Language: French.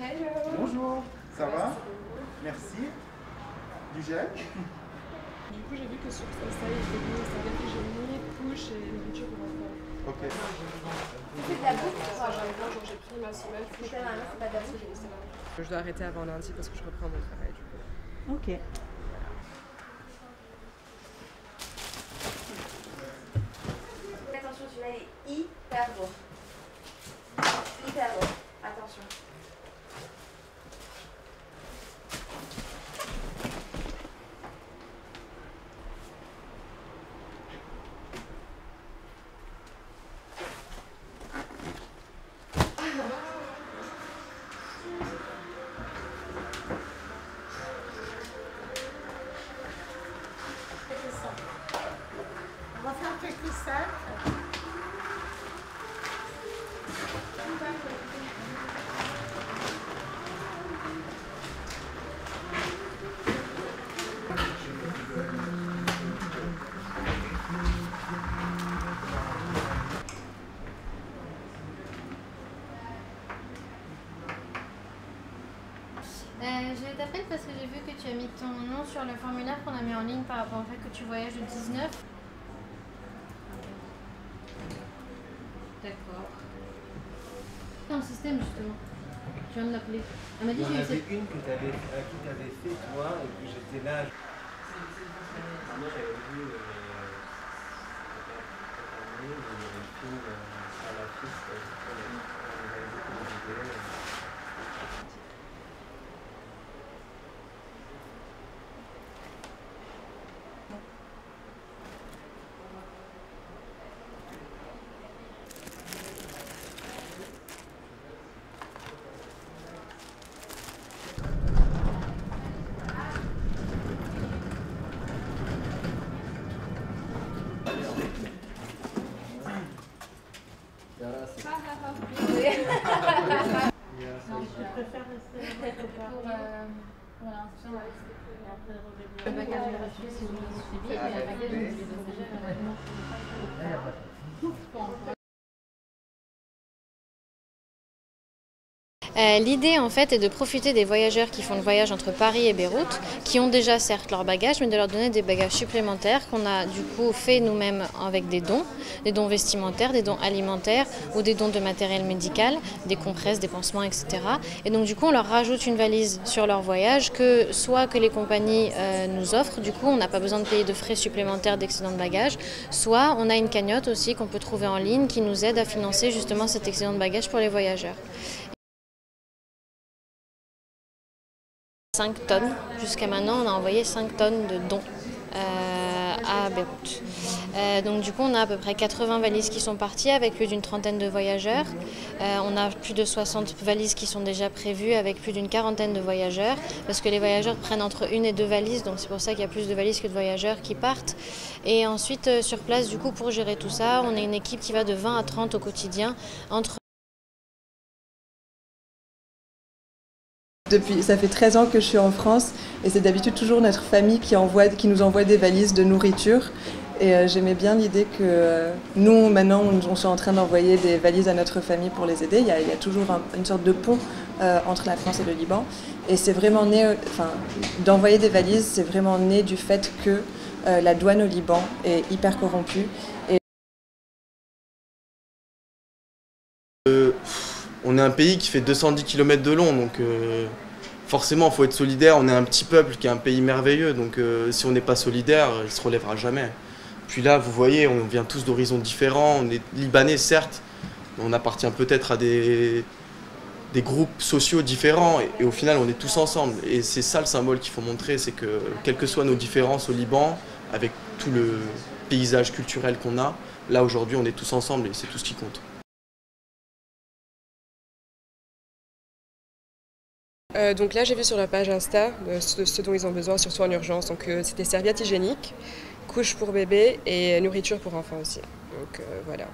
Hello. Bonjour, ça va? Merci. Du gel? Du coup, j'ai vu que sur Insta, il y avait des serviettes hygiéniques, couches et nourriture pour enfants. Ok. C'est de la bouffe? J'aime bien, genre j'ai pris ma semaine, C'est pas mal, c'est pas de la bouffe. je dois arrêter avant lundi parce que je reprends mon travail du coup. Ok. Attention, celui-là il est hyper beau. Hyper beau. Attention. On va faire quelques sacs. Je t'appelle parce que j'ai vu que tu as mis ton nom sur le formulaire qu'on a mis en ligne par rapport au fait que tu voyages le 19. D'accord. Dans le système justement. Je viens de l'appeler. Elle m'a dit Il y en j'ai eu avait cette... une que à qui tu avais fait toi et puis j'étais là. Moi j'avais vu il y avait une fille à la piste, on avait beaucoup de vidéos. Je préfère rester pour l'instant. Le bagage est gratuit si vous le suivez, mais le bagage je le donne déjà gratuitement. L'idée en fait est de profiter des voyageurs qui font le voyage entre Paris et Beyrouth, qui ont déjà certes leurs bagages, mais de leur donner des bagages supplémentaires qu'on a du coup fait nous-mêmes avec des dons vestimentaires, des dons alimentaires ou des dons de matériel médical, des compresses, des pansements, etc. Et donc du coup on leur rajoute une valise sur leur voyage que soit que les compagnies nous offrent, du coup on n'a pas besoin de payer de frais supplémentaires d'excédent de bagages, soit on a une cagnotte aussi qu'on peut trouver en ligne qui nous aide à financer justement cet excédent de bagages pour les voyageurs. 5 tonnes. Jusqu'à maintenant, on a envoyé 5 tonnes de dons à Beyrouth. Donc du coup, on a à peu près 80 valises qui sont parties avec plus d'une trentaine de voyageurs. On a plus de 60 valises qui sont déjà prévues avec plus d'une quarantaine de voyageurs parce que les voyageurs prennent entre 1 et 2 valises, donc c'est pour ça qu'il y a plus de valises que de voyageurs qui partent. Et ensuite, sur place, du coup, pour gérer tout ça, on est une équipe qui va de 20 à 30 au quotidien entre Ça fait 13 ans que je suis en France et c'est d'habitude toujours notre famille qui nous envoie des valises de nourriture. Et j'aimais bien l'idée que nous, maintenant, on soit en train d'envoyer des valises à notre famille pour les aider. Il y a toujours une sorte de pont entre la France et le Liban. Et c'est vraiment né, d'envoyer des valises, c'est vraiment né du fait que la douane au Liban est hyper corrompue. On est un pays qui fait 210 km de long, donc forcément il faut être solidaire. On est un petit peuple qui est un pays merveilleux, donc si on n'est pas solidaire, il ne se relèvera jamais. Puis là, vous voyez, on vient tous d'horizons différents, on est libanais certes, mais on appartient peut-être à des groupes sociaux différents, et au final on est tous ensemble. Et c'est ça le symbole qu'il faut montrer, c'est que quelles que soient nos différences au Liban, avec tout le paysage culturel qu'on a, là aujourd'hui on est tous ensemble et c'est tout ce qui compte. Donc là j'ai vu sur la page Insta de ce dont ils ont besoin, surtout en urgence. Donc c'était serviettes hygiéniques, couches pour bébé et nourriture pour enfants aussi. Donc voilà.